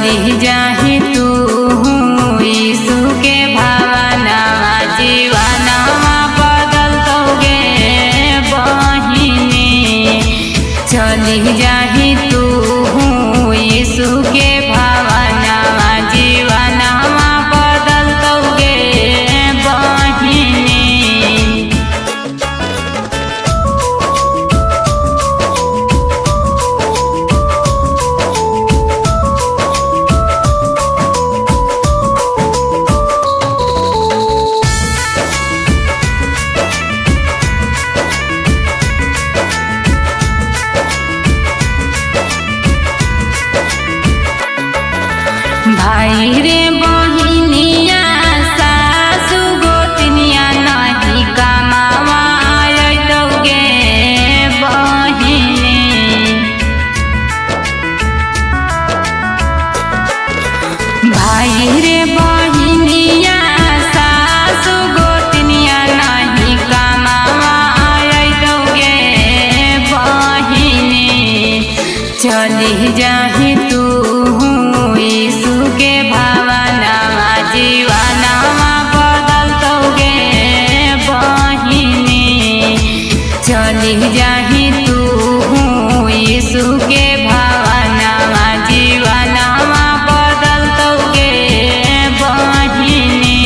चली जाहि तू यीशु के भावनावा जीवनवा बदल दोगे बहिनी। चली जाहि तू यीशु के भावनावा जीवनवा बदल दोगे बहिनी। भाई रे बहिनिया सासु गोतनिया नहीं कमावा दोगे बहिनी। भाई रे बहिनिया सासु गोतनिया नहीं कमावा दोगे बहिनी। चली जाहि तू यीशु के भावनावा जीवनवा बदल दोगे बहिनी। चली जाहि तू यीशु के भावनावा जीवनवा बदल दोगे बहिनी।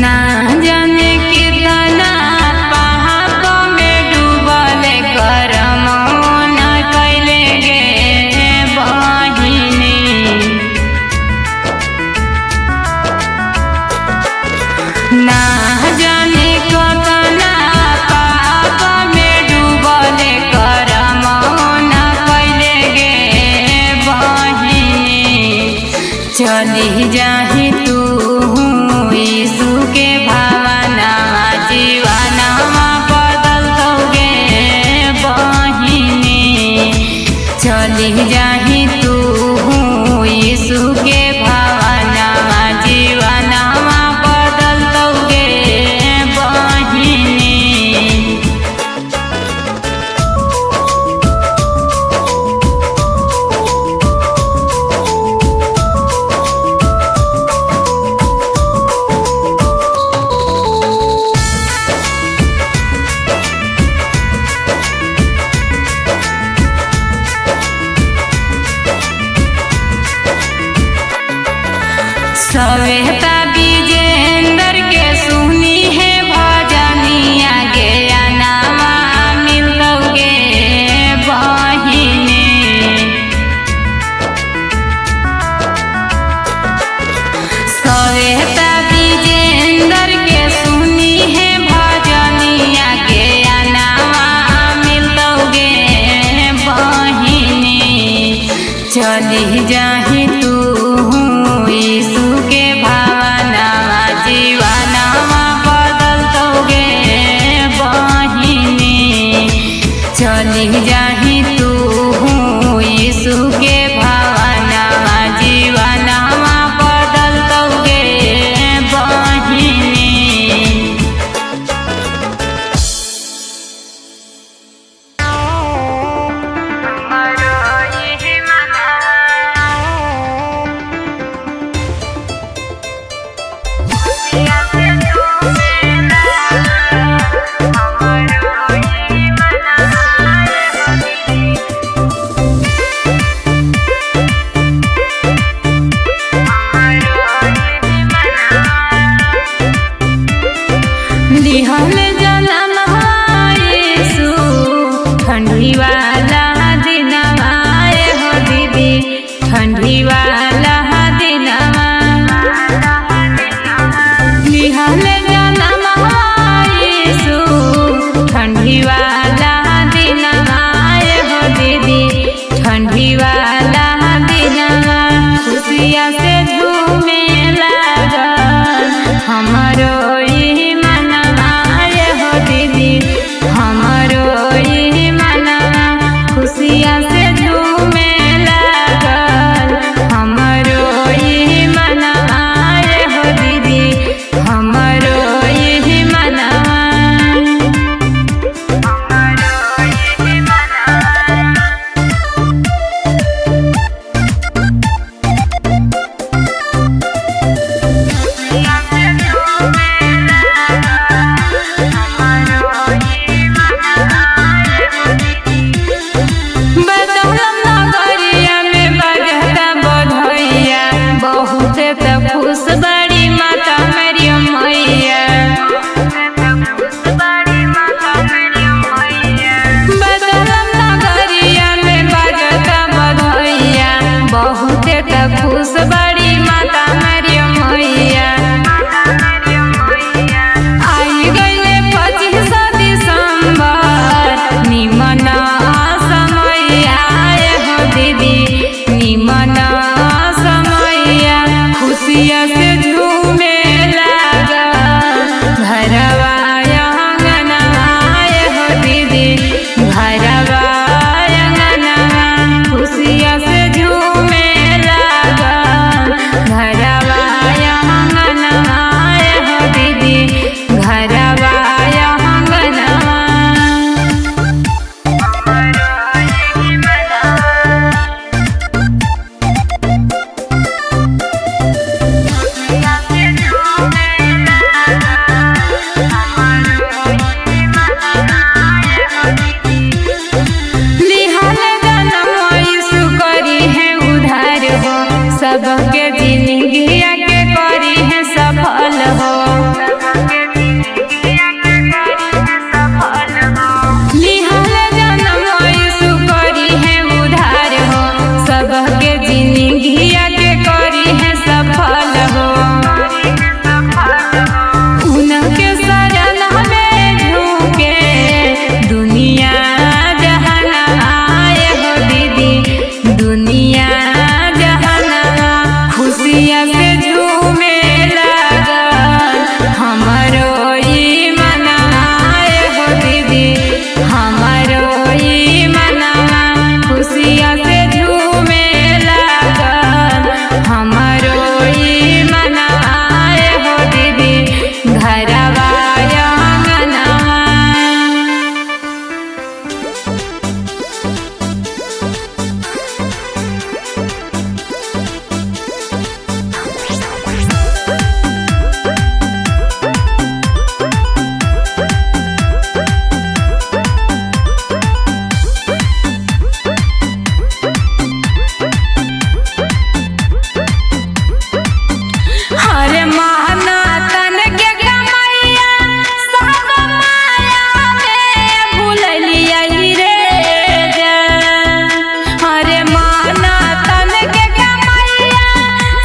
ना जाने कितना पाप में डूबल करम न कैले गे बहिनी। ना जाने कितना पाप में डूबल करम न कैले गे बहिनी। चली जाहि तू यीशु के भावनावा जीवनवा बदल दोगे बहिनी। चली जाहि तू यीशु के भावनावा जीवनवा बदल दोगे बहिनी। सवेता विजेंद्र के सुनी है भजनिया गे नामा मिल दोगे बहिनी। सवेता विजेंद्र के सुनी है भजनिया गे नामा मिल दोगे बहिनी। चली जाहि तू यीशु के भावनावा जीवनवा बदल दोगे बहिनी। चली जाहि तू यीशु के भावनावा जीवनवा बदल दोगे बहिनी। मरो ये मना खुशिया से झूमे लागल हमरो ई मनवा रे हो दीदी हमरो ई मनवा खुश बड़ी माता मेरी मैया बदलम नगरिया में बजता बधैया बहुते त खुश बड़ी माता मेरी मैया आई गईले 25 दिसंबर निमन समय आए हो दीदी निमन खुशिया से झूमे लागल घरवा अंगनवा हो दीदी घरवा अंगनवा खुशिया से झूमे लागल घरवा अंगनवा हो दीदी घरवा अंगनवा सबके जिंदगिया के करी है सफल हो निहाल जन्म यीशु करी है उधार हो सबके जिंदगिया के करी है सफल हो उनके शरण में झुके दुनिया जहान आए हो दीदी दुनिया खुशिया से झूमे लागल हमरो ई मनवा हो दीदी हमरो ई मनवा खुशिया से झूमे लागल हमरो ई मनवा हो दीदी घरवा अंगनवा हरे माना तन के कमैया सब माया में भूलिया रे हरे माना तन के कमैया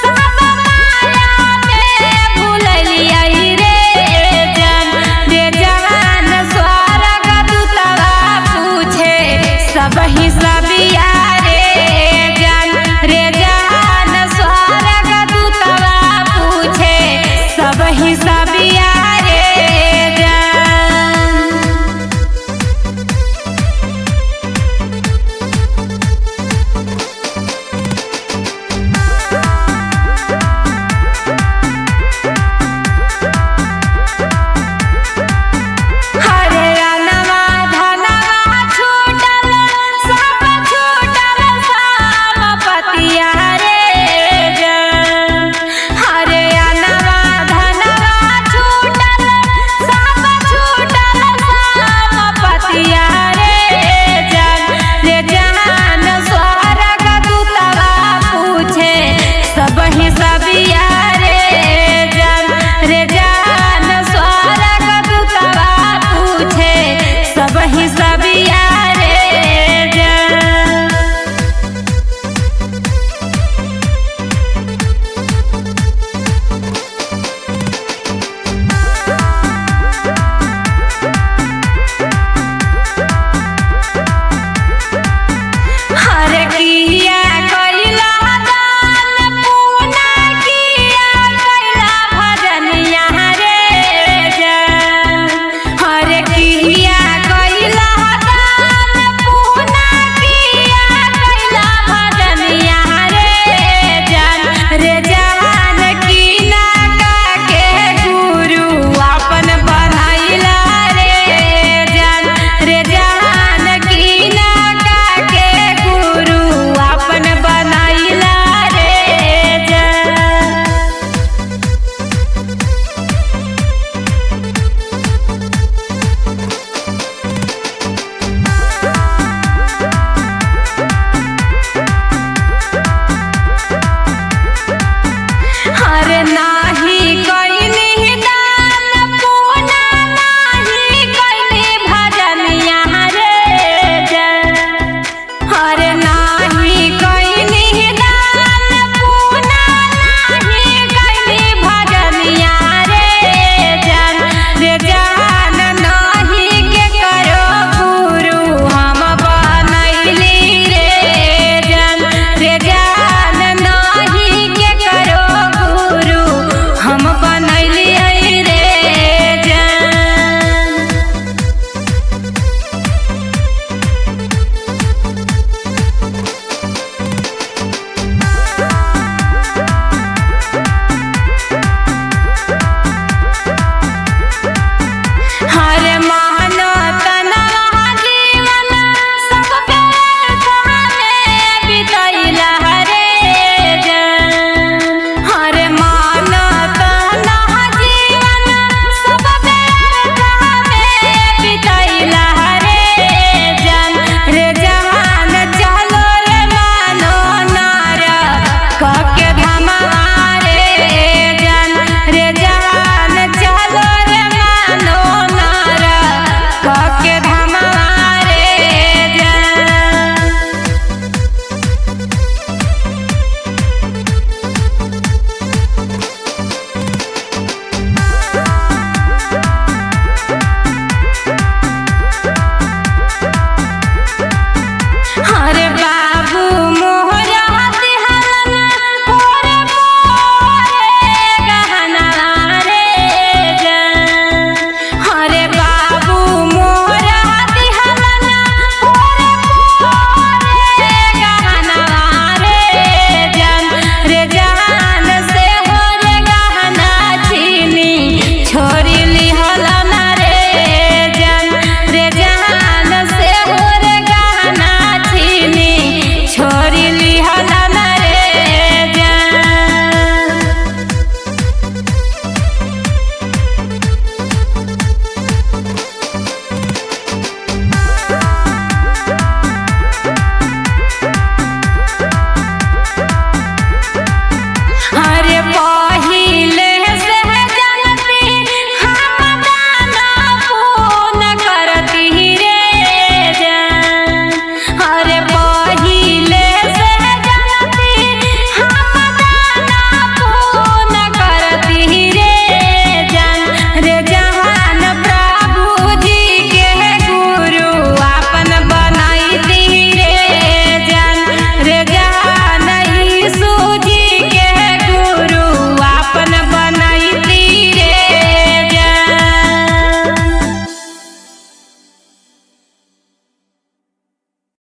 सब माया में भूलिया रे जवान स्वर्ग दूतवा पूछे सब ही सबिया